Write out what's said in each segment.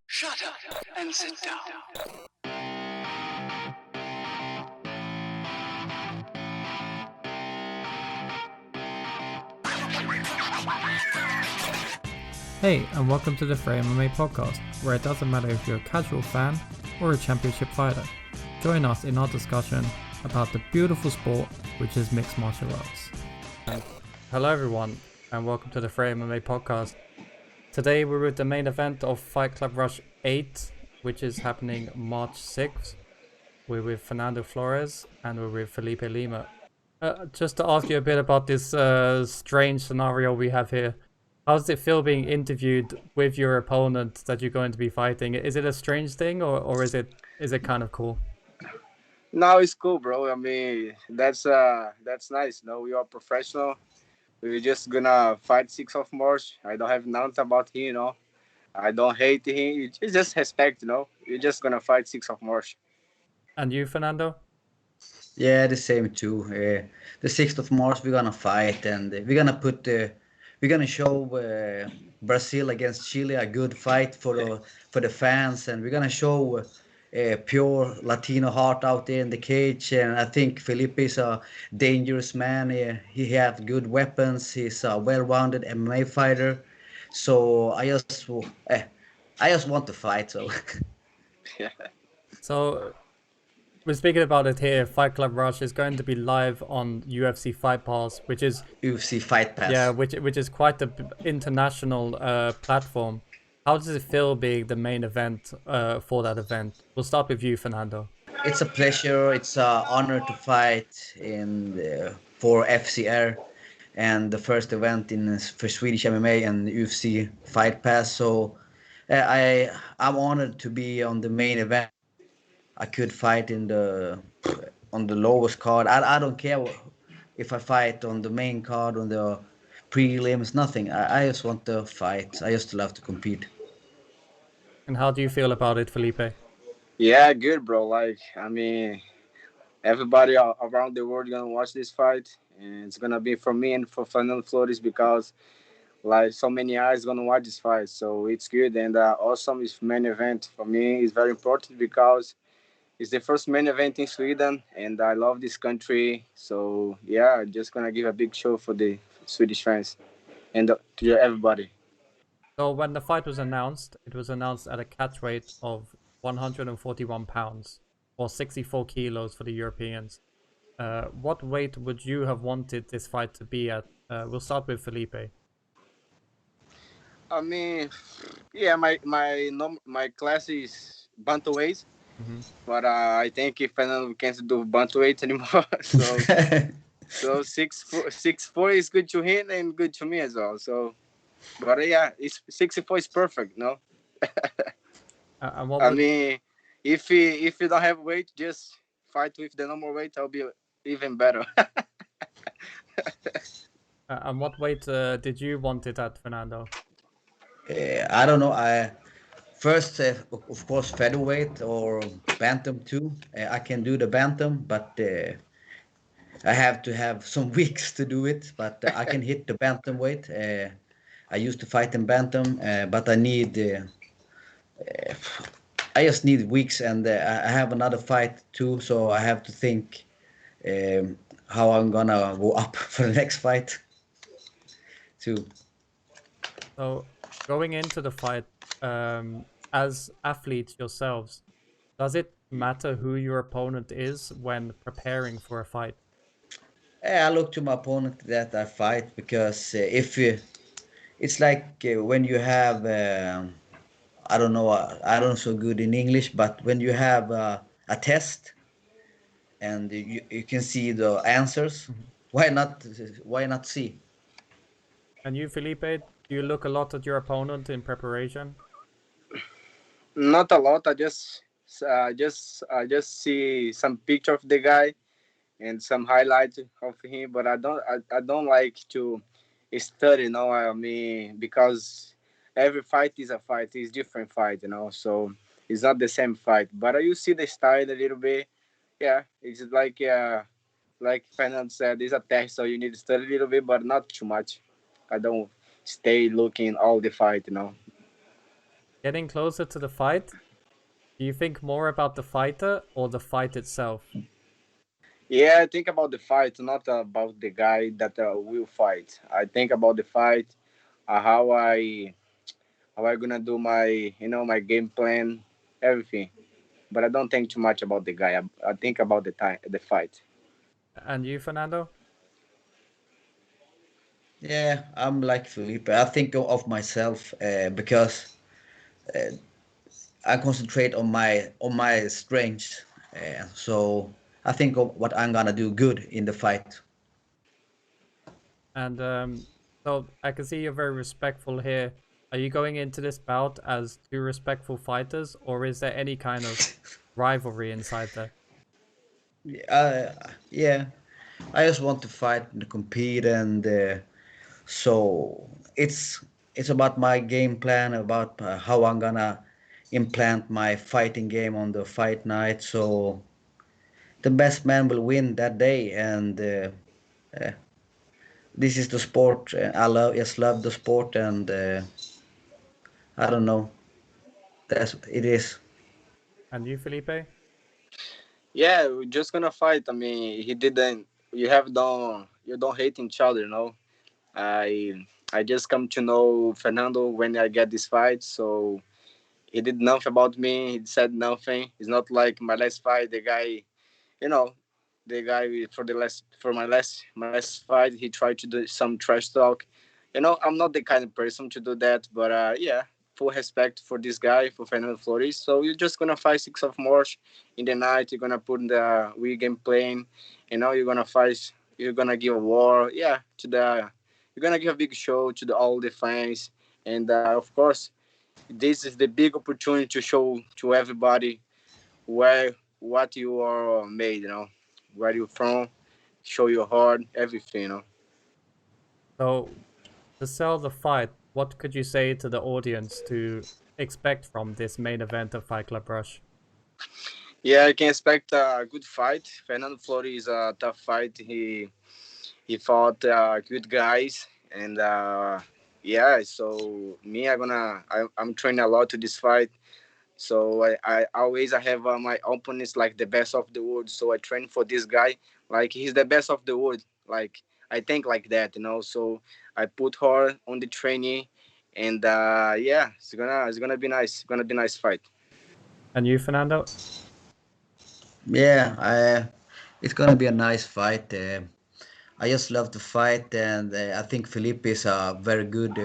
Shut up and sit down. Hey, and welcome to the Freja MMA podcast, where it doesn't matter if you're a casual fan or a championship fighter. Join us in our discussion about the beautiful sport which is mixed martial arts. Hello everyone, and welcome to the Freja MMA podcast. Today we're with the main event of Fight Club Rush 8, which is happening March 6th. We're with Fernando Flores and we're with Felipe Lima. Just to ask you a bit about this strange scenario we have here. How does it feel being interviewed with your opponent that you're going to be fighting? Is it a strange thing or is it kind of cool? No, it's cool, bro. I mean, that's nice. No, we are professional. We're just gonna fight 6th of March. I don't have nothing about him, I don't hate him. It's just respect, We're just gonna fight 6th of March. And you, Fernando? Yeah, the same too. The 6th of March we're gonna fight, and we're gonna show Brazil against Chile a good fight for the fans, and we're gonna show pure Latino heart out there in the cage. And I think Felipe is a dangerous man. He has good weapons. He's a well-rounded MMA fighter. So I just want to fight. So. Yeah. So we're speaking about it here. Fight Club Rush is going to be live on UFC Fight Pass, which is UFC Fight Pass. Yeah, which is quite the international platform. How does it feel being the main event for that event? We'll start with you, Fernando. It's a pleasure. It's an honor to fight for FCR and the first event for Swedish MMA and UFC Fight Pass. So I'm honored to be on the main event. I could fight on the lowest card. I don't care if I fight on the main card, on the prelims, nothing. I just want to fight. I just love to compete. And how do you feel about it, Felipe? Yeah, good, bro. I mean, everybody around the world gonna watch this fight, and it's gonna be for me and for Fernando Flores because so many eyes gonna watch this fight. So it's good and awesome. It's main event for me. It's very important because it's the first main event in Sweden, and I love this country. So yeah, just gonna give a big show for the Swedish fans and to everybody. So when the fight was announced, it was announced at a catch weight of 141 pounds or 64 kilos for the Europeans. What weight would you have wanted this fight to be at? We'll start with Felipe. I mean, yeah, my class is bantamweight, but I think if Fernando can't do bantamweight anymore, so 6'4" is good to him and good to me as well. So, but yeah, it's 64 is perfect, no. I mean, if you don't have weight, just fight with the normal weight. I'll be even better. And what weight did you want it at, Fernando? I don't know. First, of course, featherweight or bantam too. I can do the bantam, but I have to have some weeks to do it. But I can hit the bantam weight. I used to fight in bantam, but I just need weeks, and I have another fight too. So I have to think how I'm gonna go up for the next fight too. So going into the fight, as athletes yourselves, does it matter who your opponent is when preparing for a fight? I look to my opponent that I fight because it's like when you have I don't know I don't so good in English, but when you have a test and you can see the answers, why not see? And you, Felipe, do you look a lot at your opponent in preparation? Not a lot. I just see some picture of the guy and some highlights of him, but I don't like to study. I mean, because every fight is a fight. It's different fight. So it's not the same fight. But you see the style a little bit. Yeah, it's like Fernand said, it's a test, so you need to study a little bit, but not too much. I don't stay looking all the fight. Getting closer to the fight, do you think more about the fighter or the fight itself? Yeah, I think about the fight, not about the guy that will fight. I think about the fight, how I gonna do my my game plan, everything. But I don't think too much about the guy. I think about the fight. And you, Fernando? Yeah, I'm like Felipe. I think of myself because I concentrate on my strengths. So I think of what I'm gonna do good in the fight. And so I can see you're very respectful here. Are you going into this bout as two respectful fighters, or is there any kind of rivalry inside there? Uh, yeah, I just want to fight and compete, and so it's about my game plan, about how I'm gonna implant my fighting game on the fight night. So the best man will win that day, and uh, this is the sport. I love the sport, and I don't know. That's it is. And you, Felipe? Yeah, we're just gonna fight. I mean, he didn't. You don't hate each other, no. I just come to know Fernando when I get this fight, so he did nothing about me. He said nothing. It's not like my last fight. The guy, you know, the guy for my last fight, he tried to do some trash talk. I'm not the kind of person to do that, but yeah, full respect for this guy, for Fernando Flores. So you're just gonna fight 6th of March in the night. You're gonna put in the weekend playing. You're gonna fight. You're gonna give a war, yeah, to the. You're gonna give a big show to all the fans, and of course, this is the big opportunity to show to everybody where what you are made, where you're from, show your heart, everything. So to sell the fight, what could you say to the audience to expect from this main event of Fight Club Rush? Yeah, I can expect a good fight. Fernando Flores is a tough fight. He fought good guys, and yeah. So me, I'm training a lot to this fight. So I always I have my opponents like the best of the world. So I train for this guy like he's the best of the world. Like I think like that. So I put her on the training, and yeah, it's gonna be nice. It's gonna be nice fight. And you, Fernando? Yeah, it's gonna be a nice fight. I just love the fight, and I think Felipe is a very good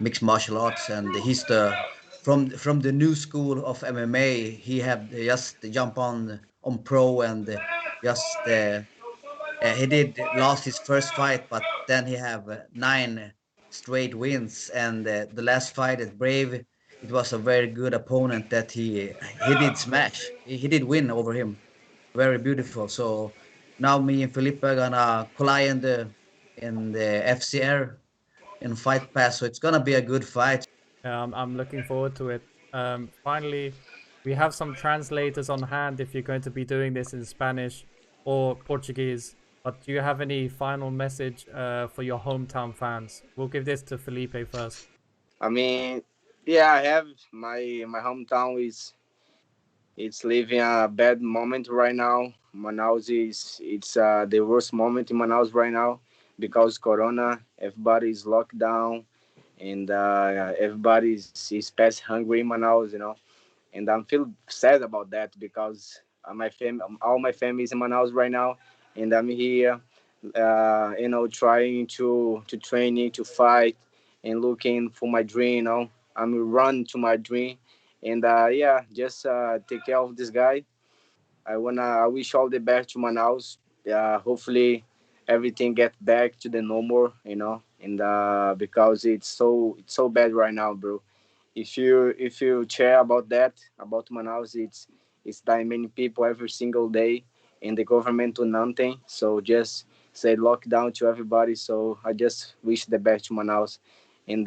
mixed martial arts, and he's the from the new school of MMA. He have just jump on pro, and just he did lost his first fight, but then he have 9 straight wins, and the last fight at Brave, it was a very good opponent that he did smash. He did win over him, very beautiful. So now me and Felipe are gonna collide in the FCR in Fight Pass. So it's gonna be a good fight. I'm looking forward to it. Finally, we have some translators on hand if you're going to be doing this in Spanish or Portuguese. But do you have any final message for your hometown fans? We'll give this to Felipe first. I mean, yeah, I have my hometown is it's living a bad moment right now. Manaus is it's the worst moment in Manaus right now because Corona. Everybody is locked down, and everybody is past hungry in Manaus. And I'm feel sad about that because all my family is in Manaus right now, and I'm here, trying to training to fight and looking for my dream. I'm run to my dream, and yeah, just take care of this guy. I wish all the best to Manaus. Hopefully everything get back to the normal. And because it's so bad right now, bro. If you care about that about Manaus, it's dying many people every single day, and the government do nothing. So just say lockdown to everybody. So I just wish the best to Manaus, and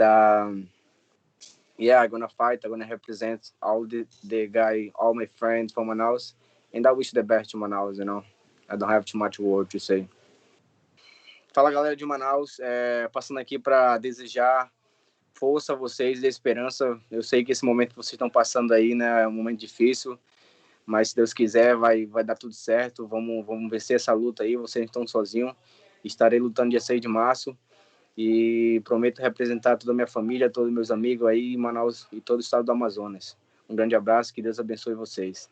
yeah, I'm gonna fight. I'm gonna represent all the guy, all my friends from Manaus, and I wish the best to Manaus. I don't have too much word to say. Fala galera de Manaus, passando aqui para desejar força a vocês, dê esperança. Eu sei que esse momento que vocês estão passando aí, né, é um momento difícil, mas se Deus quiser vai dar tudo certo. Vamos vencer essa luta aí, vocês estão sozinhos. Estarei lutando dia 6 de março e prometo representar toda a minha família, todos os meus amigos aí em Manaus e todo o estado do Amazonas. Um grande abraço, que Deus abençoe vocês.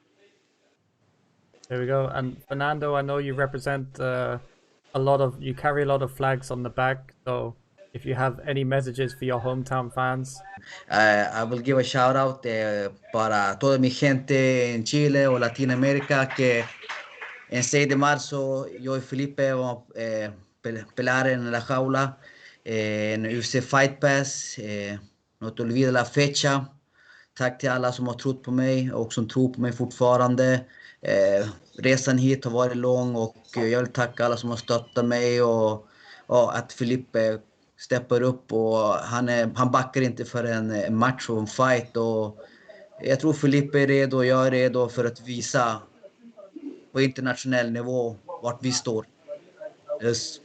There we go. And Fernando, I know you represent you carry a lot of flags on the back. So if you have any messages for your hometown fans. I will give a shout out para toda mi gente en Chile o Latinoamérica que en 6 de marzo yo y Felipe vamos a pelear en la jaula en UFC Fight Pass. No te olvides la fecha. Tack till alla som har trott på mig och som tror på mig fortfarande. Resan hit har varit lång och jag vill tacka alla som har stöttat mig och att Felipe steppar upp och han backar inte för en match och en fight och jag tror Felipe är redo och jag är redo för att visa på internationell nivå vart vi står. Yes.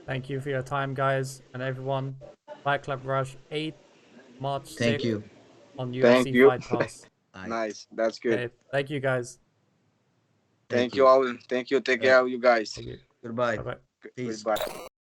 Thank you for your time, guys, and everyone. Fight Club Rush 8 March 6th. Thank you. On Thank UFC you. Fight Pass. Nice, that's good. Okay. Thank you, guys. Thank you all. Thank you. Take care of you guys. Thank you. Goodbye. Bye-bye. Peace. Goodbye.